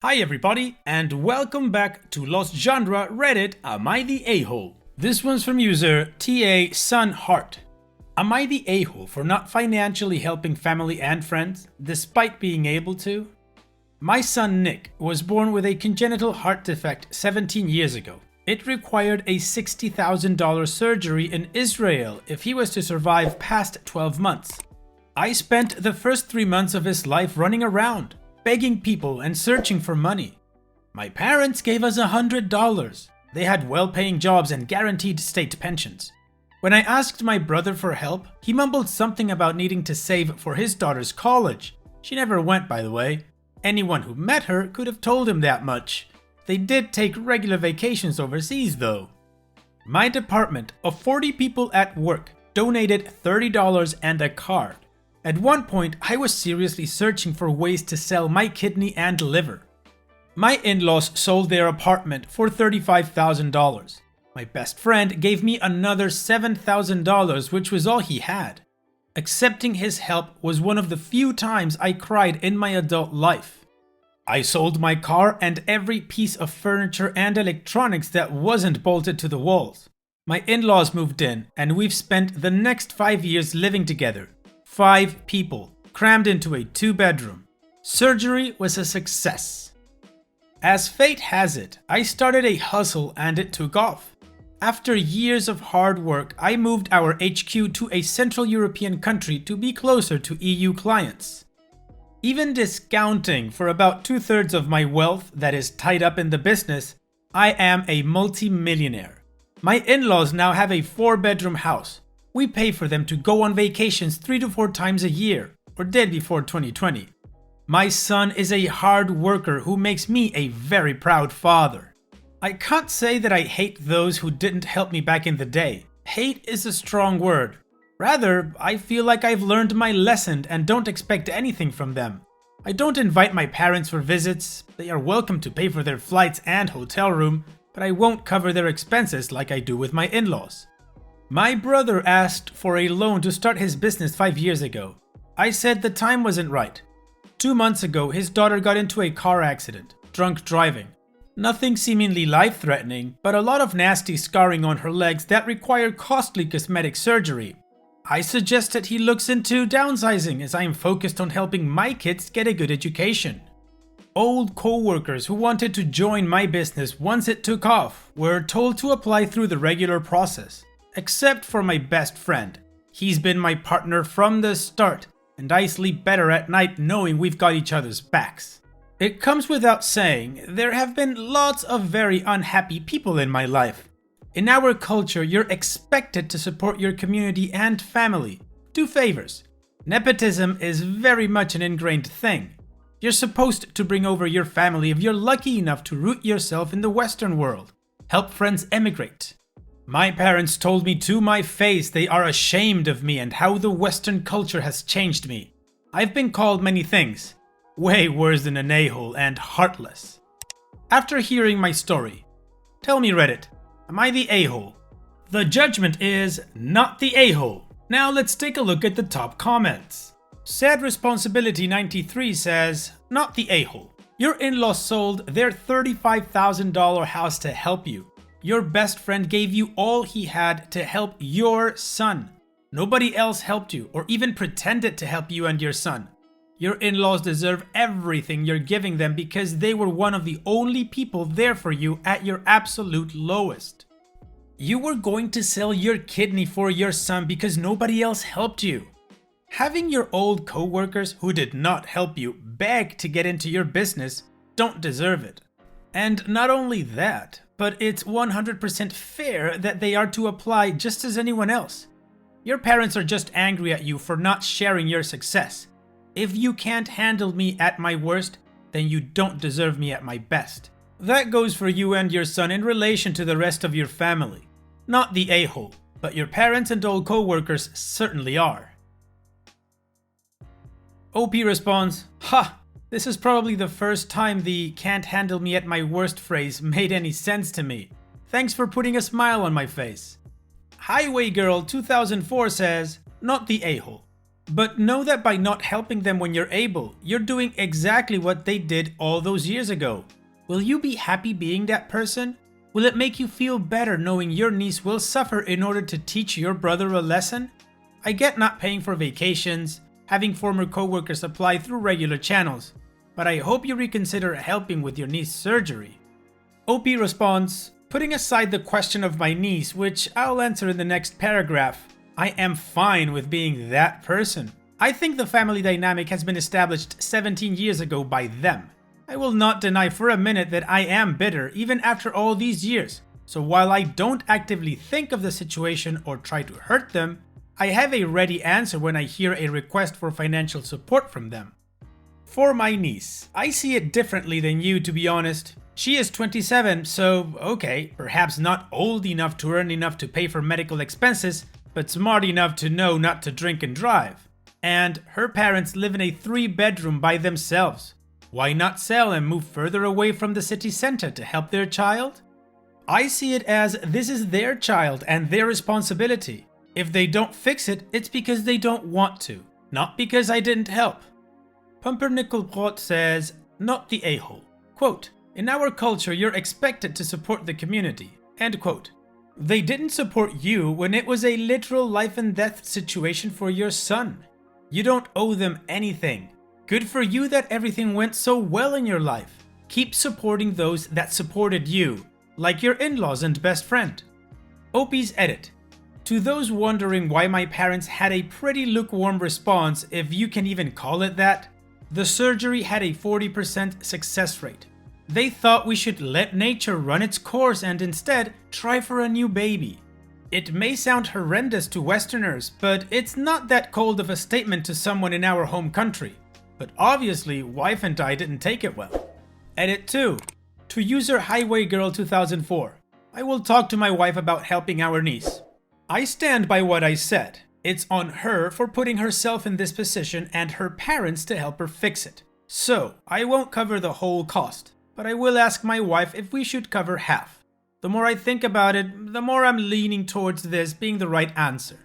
Hi everybody, and welcome back to Lost Genre Reddit, Am I the A-hole? This one's from user TA Sunheart. Am I the a-hole for not financially helping family and friends, despite being able to? My son Nick was born with a congenital heart defect 17 years ago. It required a $60,000 surgery in Israel if he was to survive past 12 months. I spent the first 3 months of his life running around, begging people and searching for money. My parents gave us $100. They had well-paying jobs and guaranteed state pensions. When I asked my brother for help, he mumbled something about needing to save for his daughter's college. She never went, by the way. Anyone who met her could have told him that much. They did take regular vacations overseas, though. My department of 40 people at work donated $30 and a card. At one point, I was seriously searching for ways to sell my kidney and liver. My in-laws sold their apartment for $35,000. My best friend gave me another $7,000, which was all he had. Accepting his help was one of the few times I cried in my adult life. I sold my car and every piece of furniture and electronics that wasn't bolted to the walls. My in-laws moved in, and we've spent the next 5 years living together. 5 people, crammed into a 2-bedroom. Surgery was a success. As fate has it, I started a hustle and it took off. After years of hard work, I moved our HQ to a Central European country to be closer to EU clients. Even discounting for about 2/3 of my wealth that is tied up in the business, I am a multi-millionaire. My in-laws now have a 4-bedroom house. We pay for them to go on vacations 3 to 4 times a year, or did before 2020. My son is a hard worker who makes me a very proud father. I can't say that I hate those who didn't help me back in the day. Hate is a strong word. Rather, I feel like I've learned my lesson and don't expect anything from them. I don't invite my parents for visits. They are welcome to pay for their flights and hotel room, but I won't cover their expenses like I do with my in-laws. My brother asked for a loan to start his business 5 years ago. I said the time wasn't right. 2 months ago, his daughter got into a car accident, drunk driving. Nothing seemingly life-threatening, but a lot of nasty scarring on her legs that require costly cosmetic surgery. I suggested he looks into downsizing as I am focused on helping my kids get a good education. Old co-workers who wanted to join my business once it took off were told to apply through the regular process. Except for my best friend. He's been my partner from the start, and I sleep better at night knowing we've got each other's backs. It comes without saying, there have been lots of very unhappy people in my life. In our culture, you're expected to support your community and family. Do favors. Nepotism is very much an ingrained thing. You're supposed to bring over your family if you're lucky enough to root yourself in the Western world. Help friends emigrate. My parents told me to my face they are ashamed of me and how the Western culture has changed me. I've been called many things, way worse than an a-hole and heartless. After hearing my story, tell me Reddit, am I the a-hole? The judgment is not the a-hole. Now let's take a look at the top comments. Sad Responsibility 93 says, not the a-hole. Your in-laws sold their $35,000 house to help you. Your best friend gave you all he had to help your son. Nobody else helped you or even pretended to help you and your son. Your in-laws deserve everything you're giving them because they were one of the only people there for you at your absolute lowest. You were going to sell your kidney for your son because nobody else helped you. Having your old co-workers who did not help you beg to get into your business don't deserve it. And not only that, but it's 100% fair that they are to apply just as anyone else. Your parents are just angry at you for not sharing your success. If you can't handle me at my worst, then you don't deserve me at my best. That goes for you and your son in relation to the rest of your family. Not the a-hole, but your parents and old co-workers certainly are. OP responds, ha! This is probably the first time the "can't handle me at my worst" phrase made any sense to me. Thanks for putting a smile on my face. Highway Girl 2004 says, not the a-hole. But know that by not helping them when you're able, you're doing exactly what they did all those years ago. Will you be happy being that person? Will it make you feel better knowing your niece will suffer in order to teach your brother a lesson? I get not paying for vacations, having former coworkers apply through regular channels, but I hope you reconsider helping with your niece's surgery. OP responds, putting aside the question of my niece, which I'll answer in the next paragraph, I am fine with being that person. I think the family dynamic has been established 17 years ago by them. I will not deny for a minute that I am bitter even after all these years. So while I don't actively think of the situation or try to hurt them, I have a ready answer when I hear a request for financial support from them. For my niece, I see it differently than you, to be honest. She is 27, so okay, perhaps not old enough to earn enough to pay for medical expenses, but smart enough to know not to drink and drive. And her parents live in a 3-bedroom by themselves. Why not sell and move further away from the city center to help their child? I see it as this is their child and their responsibility. If they don't fix it, it's because they don't want to, not because I didn't help. Pumpernickel says, not the a-hole. Quote, in our culture, you're expected to support the community. End quote. They didn't support you when it was a literal life and death situation for your son. You don't owe them anything. Good for you that everything went so well in your life. Keep supporting those that supported you, like your in-laws and best friend. OP's edit. To those wondering why my parents had a pretty lukewarm response, if you can even call it that, the surgery had a 40% success rate. They thought we should let nature run its course and instead try for a new baby. It may sound horrendous to Westerners, but it's not that cold of a statement to someone in our home country. But obviously, wife and I didn't take it well. Edit 2. To user Highway Girl 2004. I will talk to my wife about helping our niece. I stand by what I said. It's on her for putting herself in this position and her parents to help her fix it. So, I won't cover the whole cost, but I will ask my wife if we should cover half. The more I think about it, the more I'm leaning towards this being the right answer.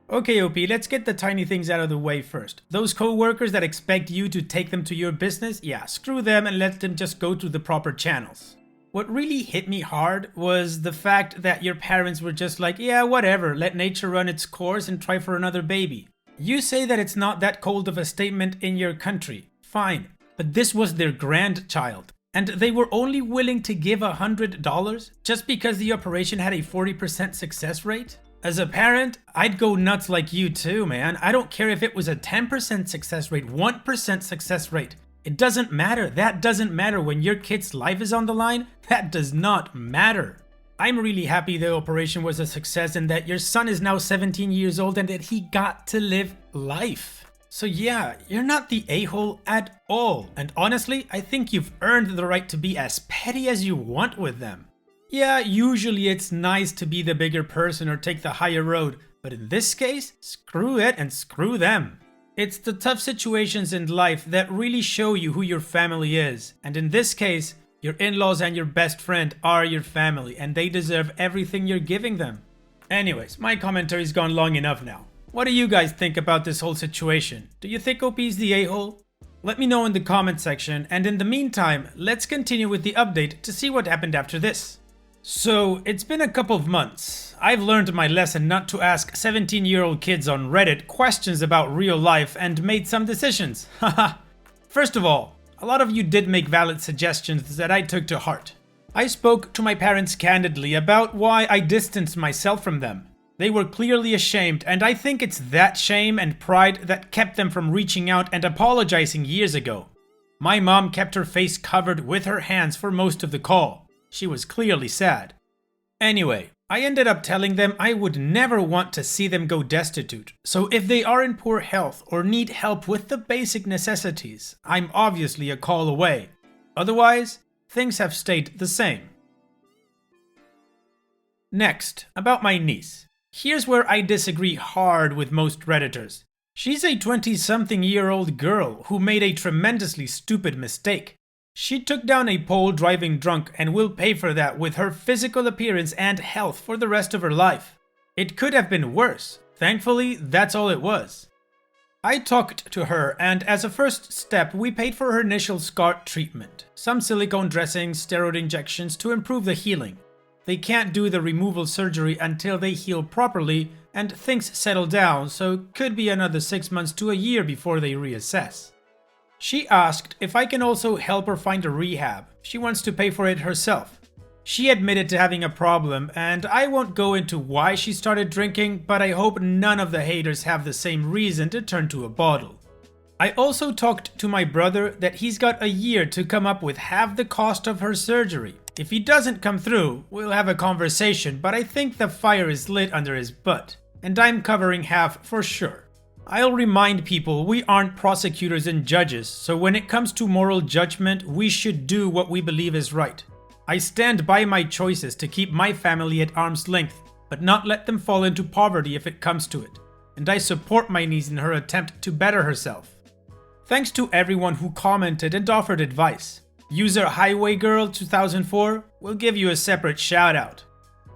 Okay, OP, let's get the tiny things out of the way first. Those co-workers that expect you to take them to your business, yeah, screw them and let them just go through the proper channels. What really hit me hard was the fact that your parents were just like, yeah, whatever, let nature run its course and try for another baby. You say that it's not that cold of a statement in your country. Fine, but this was their grandchild. And they were only willing to give $100 just because the operation had a 40% success rate? As a parent, I'd go nuts like you too, man. I don't care if it was a 10% success rate, 1% success rate. It doesn't matter. That doesn't matter when your kid's life is on the line. That does not matter. I'm really happy the operation was a success and that your son is now 17 years old and that he got to live life. So yeah, you're not the a-hole at all. And honestly, I think you've earned the right to be as petty as you want with them. Yeah, usually it's nice to be the bigger person or take the higher road, but in this case, screw it and screw them. It's the tough situations in life that really show you who your family is, and in this case, your in-laws and your best friend are your family, and they deserve everything you're giving them. Anyways, my commentary's gone long enough now. What do you guys think about this whole situation? Do you think OP's the a-hole? Let me know in the comment section, and in the meantime, let's continue with the update to see what happened after this. So, it's been a couple of months. I've learned my lesson not to ask 17-year-old kids on Reddit questions about real life and made some decisions. Haha. First of all, a lot of you did make valid suggestions that I took to heart. I spoke to my parents candidly about why I distanced myself from them. They were clearly ashamed, and I think it's that shame and pride that kept them from reaching out and apologizing years ago. My mom kept her face covered with her hands for most of the call. She was clearly sad. Anyway, I ended up telling them I would never want to see them go destitute, so if they are in poor health or need help with the basic necessities, I'm obviously a call away. Otherwise, things have stayed the same. Next, about my niece. Here's where I disagree hard with most Redditors. She's a 20-something-year-old girl who made a tremendously stupid mistake. She took down a pole driving drunk and will pay for that with her physical appearance and health for the rest of her life. It could have been worse. Thankfully, that's all it was. I talked to her, and as a first step, we paid for her initial scar treatment. Some silicone dressings, steroid injections to improve the healing. They can't do the removal surgery until they heal properly and things settle down, so could be another 6 months to a year before they reassess. She asked if I can also help her find a rehab. She wants to pay for it herself. She admitted to having a problem, and I won't go into why she started drinking, but I hope none of the haters have the same reason to turn to a bottle. I also talked to my brother that he's got a year to come up with half the cost of her surgery. If he doesn't come through, we'll have a conversation, but I think the fire is lit under his butt, and I'm covering half for sure. I'll remind people we aren't prosecutors and judges, so when it comes to moral judgment, we should do what we believe is right. I stand by my choices to keep my family at arm's length, but not let them fall into poverty if it comes to it. And I support my niece in her attempt to better herself. Thanks to everyone who commented and offered advice. User HighwayGirl2004 will give you a separate shout out.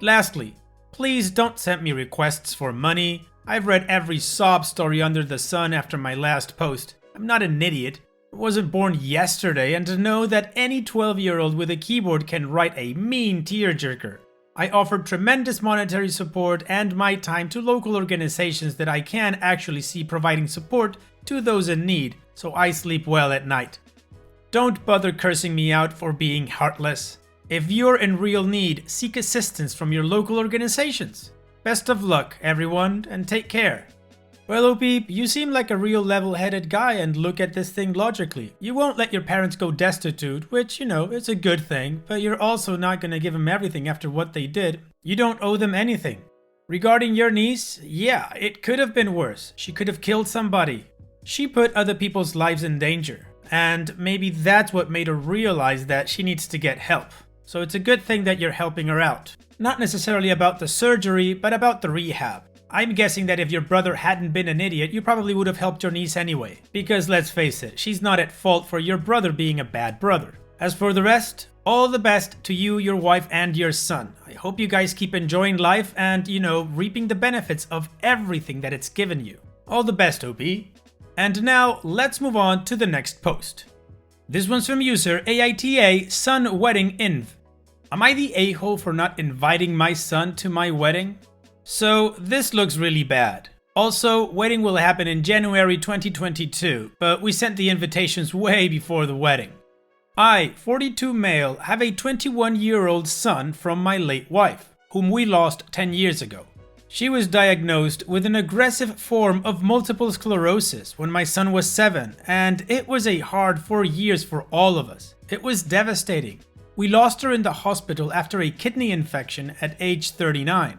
Lastly, please don't send me requests for money. I've read every sob story under the sun after my last post. I'm not an idiot. I wasn't born yesterday, and to know that any 12-year-old with a keyboard can write a mean tearjerker. I offered tremendous monetary support and my time to local organizations that I can actually see providing support to those in need, so I sleep well at night. Don't bother cursing me out for being heartless. If you're in real need, seek assistance from your local organizations. Best of luck, everyone, and take care. Well, OP, you seem like a real level-headed guy and look at this thing logically. You won't let your parents go destitute, which, is a good thing, but you're also not gonna give them everything after what they did. You don't owe them anything. Regarding your niece, yeah, it could have been worse. She could have killed somebody. She put other people's lives in danger, and maybe that's what made her realize that she needs to get help. So it's a good thing that you're helping her out. Not necessarily about the surgery, but about the rehab. I'm guessing that if your brother hadn't been an idiot, you probably would have helped your niece anyway. Because let's face it, she's not at fault for your brother being a bad brother. As for the rest, all the best to you, your wife, and your son. I hope you guys keep enjoying life and, reaping the benefits of everything that it's given you. All the best, OP. And now, let's move on to the next post. This one's from user AITA Son Wedding Inv. Am I the a-hole for not inviting my son to my wedding? So, this looks really bad. Also, wedding will happen in January 2022, but we sent the invitations way before the wedding. I, 42 male, have a 21-year-old son from my late wife, whom we lost 10 years ago. She was diagnosed with an aggressive form of multiple sclerosis when my son was 7, and it was a hard 4 years for all of us. It was devastating. We lost her in the hospital after a kidney infection at age 39.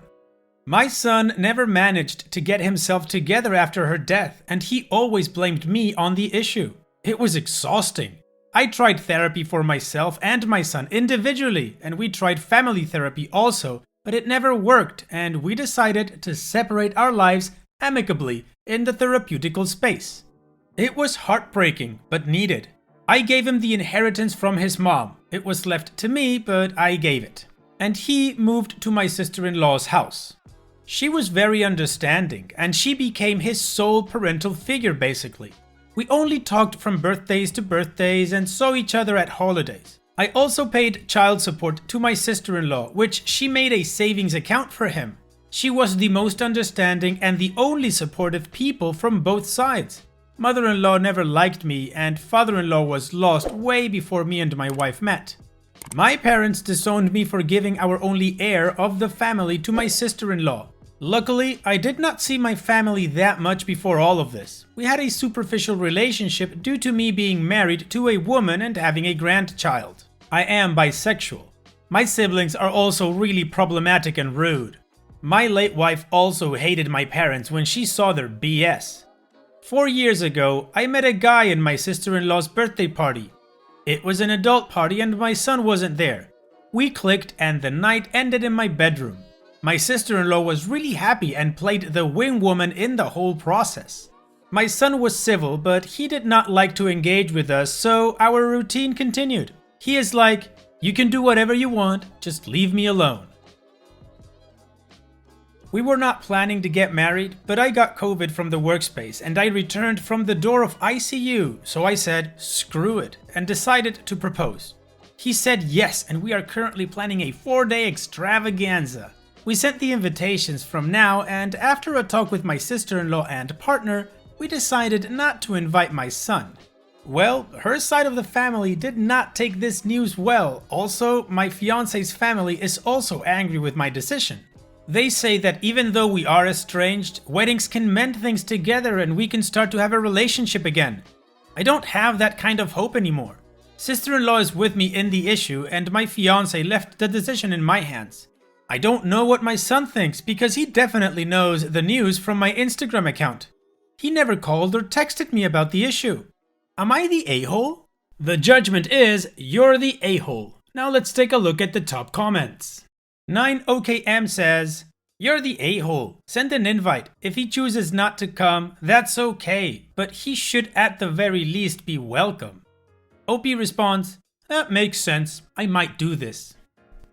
My son never managed to get himself together after her death, and he always blamed me on the issue. It was exhausting. I tried therapy for myself and my son individually, and we tried family therapy also, but it never worked, and we decided to separate our lives amicably in the therapeutical space. It was heartbreaking, but needed. I gave him the inheritance from his mom. It was left to me, but I gave it. And he moved to my sister-in-law's house. She was very understanding, and she became his sole parental figure basically. We only talked from birthdays to birthdays and saw each other at holidays. I also paid child support to my sister-in-law, which she made a savings account for him. She was the most understanding and the only supportive people from both sides. Mother-in-law never liked me, and father-in-law was lost way before me and my wife met. My parents disowned me for giving our only heir of the family to my sister-in-law. Luckily, I did not see my family that much before all of this. We had a superficial relationship due to me being married to a woman and having a grandchild. I am bisexual. My siblings are also really problematic and rude. My late wife also hated my parents when she saw their BS. 4 years ago, I met a guy in my sister-in-law's birthday party. It was an adult party and my son wasn't there. We clicked and the night ended in my bedroom. My sister-in-law was really happy and played the wing woman in the whole process. My son was civil, but he did not like to engage with us, so our routine continued. He is like, "You can do whatever you want, just leave me alone." We were not planning to get married, but I got COVID from the workspace and I returned from the door of ICU, so I said, screw it, and decided to propose. He said yes, and we are currently planning a 4-day extravaganza. We sent the invitations from now, and after a talk with my sister-in-law and partner, we decided not to invite my son. Well, her side of the family did not take this news well. Also, my fiance's family is also angry with my decision. They say that even though we are estranged, weddings can mend things together and we can start to have a relationship again. I don't have that kind of hope anymore. Sister-in-law is with me in the issue and my fiance left the decision in my hands. I don't know what my son thinks because he definitely knows the news from my Instagram account. He never called or texted me about the issue. Am I the a-hole? The judgment is you're the a-hole. Now let's take a look at the top comments. 9OKM says, you're the a-hole. Send an invite. If he chooses not to come, that's okay, but he should at the very least be welcome. OP responds, that makes sense. I might do this.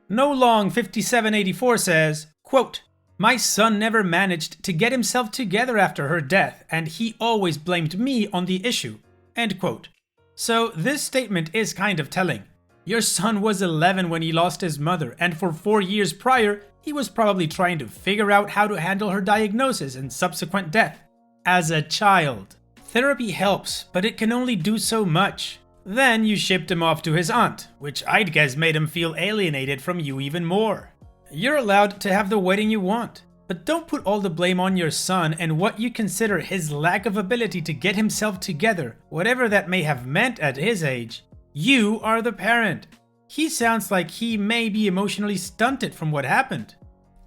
NoLong5784 says, quote, my son never managed to get himself together after her death, and he always blamed me on the issue. End quote. So this statement is kind of telling. Your son was 11 when he lost his mother, and for 4 years prior, he was probably trying to figure out how to handle her diagnosis and subsequent death. As a child. Therapy helps, but it can only do so much. Then you shipped him off to his aunt, which I'd guess made him feel alienated from you even more. You're allowed to have the wedding you want, but don't put all the blame on your son and what you consider his lack of ability to get himself together, whatever that may have meant at his age. You are the parent. He sounds like he may be emotionally stunted from what happened.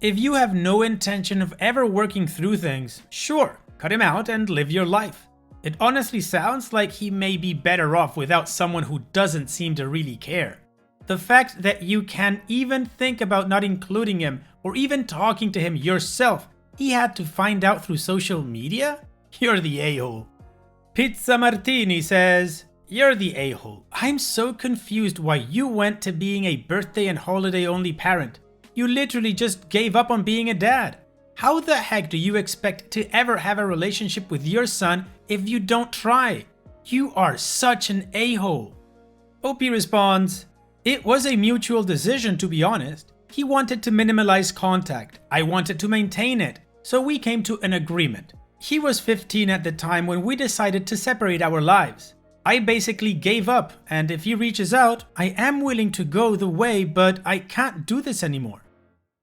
If you have no intention of ever working through things, sure, cut him out and live your life. It honestly sounds like he may be better off without someone who doesn't seem to really care. The fact that you can even think about not including him or even talking to him yourself, he had to find out through social media? You're the a-hole. Pizza Martini says, you're the a-hole. I'm so confused why you went to being a birthday and holiday only parent. You literally just gave up on being a dad. How the heck do you expect to ever have a relationship with your son if you don't try? You are such an a-hole. OP responds, it was a mutual decision, to be honest. He wanted to minimize contact. I wanted to maintain it. So we came to an agreement. He was 15 at the time when we decided to separate our lives. I basically gave up, and if he reaches out, I am willing to go the way, but I can't do this anymore.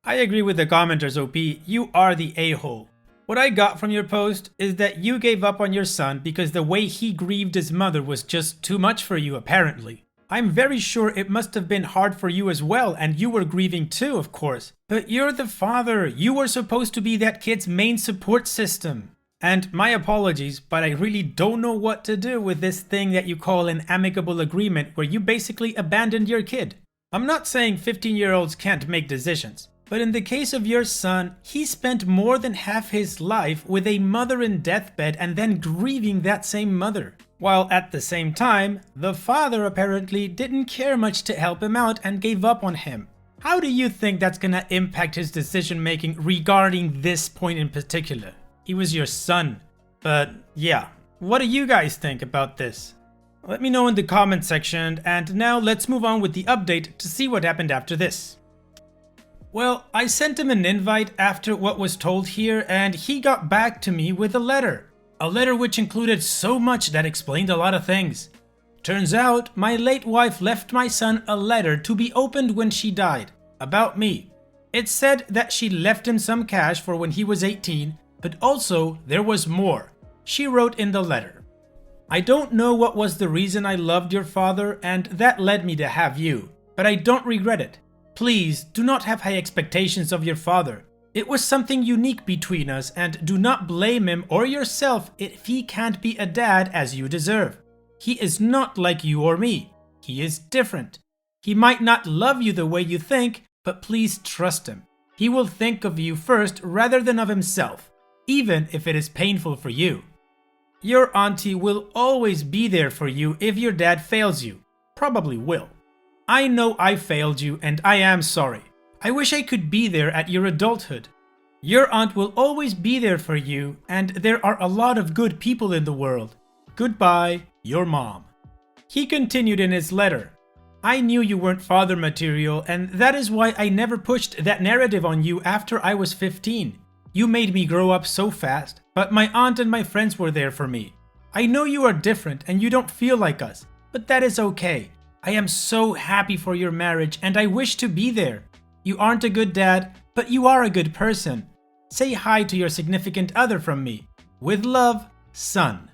I agree with the commenters, OP. You are the a-hole. What I got from your post is that you gave up on your son because the way he grieved his mother was just too much for you, apparently. I'm very sure it must have been hard for you as well, and you were grieving too, of course. But you're the father. You were supposed to be that kid's main support system. And my apologies, but I really don't know what to do with this thing that you call an amicable agreement where you basically abandoned your kid. I'm not saying 15-year-olds can't make decisions, but in the case of your son, he spent more than half his life with a mother in deathbed and then grieving that same mother. While at the same time, the father apparently didn't care much to help him out and gave up on him. How do you think that's gonna impact his decision making regarding this point in particular? He was your son. But yeah, what do you guys think about this? Let me know in the comment section, and now let's move on with the update to see what happened after this. Well, I sent him an invite after what was told here, and he got back to me with a letter. A letter which included so much that explained a lot of things. Turns out, my late wife left my son a letter to be opened when she died, about me. It said that she left him some cash for when he was 18, but also there was more. She wrote in the letter, I don't know what was the reason I loved your father and that led me to have you, but I don't regret it. Please do not have high expectations of your father. It was something unique between us, and do not blame him or yourself if he can't be a dad as you deserve. He is not like you or me. He is different. He might not love you the way you think, but please trust him. He will think of you first rather than of himself, even if it is painful for you. Your auntie will always be there for you if your dad fails you. Probably will. I know I failed you and I am sorry. I wish I could be there at your adulthood. Your aunt will always be there for you, and there are a lot of good people in the world. Goodbye, your mom. He continued in his letter. I knew you weren't father material, and that is why I never pushed that narrative on you after I was 15. You made me grow up so fast, but my aunt and my friends were there for me. I know you are different and you don't feel like us, but that is okay. I am so happy for your marriage and I wish to be there. You aren't a good dad, but you are a good person. Say hi to your significant other from me. With love, son.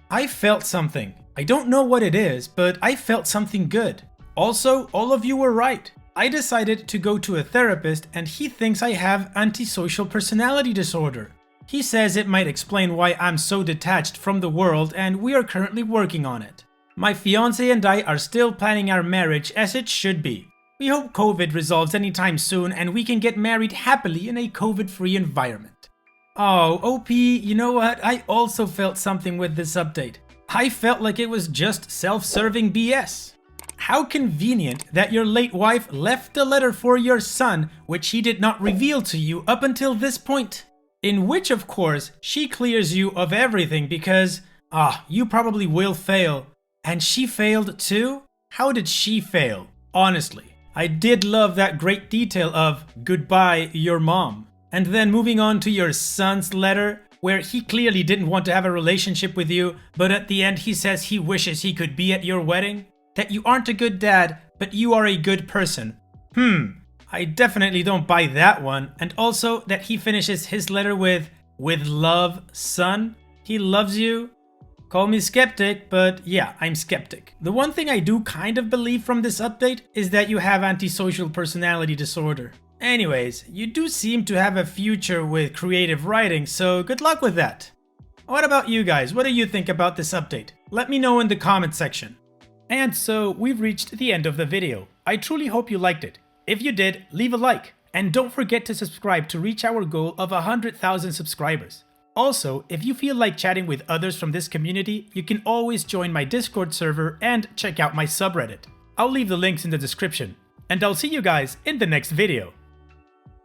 I felt something. I don't know what it is, but I felt something good. Also, all of you were right. I decided to go to a therapist and he thinks I have antisocial personality disorder. He says it might explain why I'm so detached from the world and we are currently working on it. My fiance and I are still planning our marriage as it should be. We hope COVID resolves anytime soon and we can get married happily in a COVID-free environment. Oh, OP, you know what? I also felt something with this update. I felt like it was just self-serving BS. How convenient that your late wife left a letter for your son which he did not reveal to you up until this point. In which, of course, she clears you of everything because, you probably will fail. And she failed too? How did she fail? Honestly, I did love that great detail of goodbye, your mom. And then moving on to your son's letter, where he clearly didn't want to have a relationship with you, but at the end he says he wishes he could be at your wedding. That you aren't a good dad, but you are a good person. I definitely don't buy that one. And also that he finishes his letter with love, son. He loves you. Call me skeptic, but yeah, I'm skeptic. The one thing I do kind of believe from this update is that you have antisocial personality disorder. Anyways, you do seem to have a future with creative writing, so good luck with that. What about you guys? What do you think about this update? Let me know in the comment section. And so we've reached the end of the video. I truly hope you liked it. If you did, leave a like. And don't forget to subscribe to reach our goal of 100,000 subscribers. Also, if you feel like chatting with others from this community, you can always join my Discord server and check out my subreddit. I'll leave the links in the description. And I'll see you guys in the next video.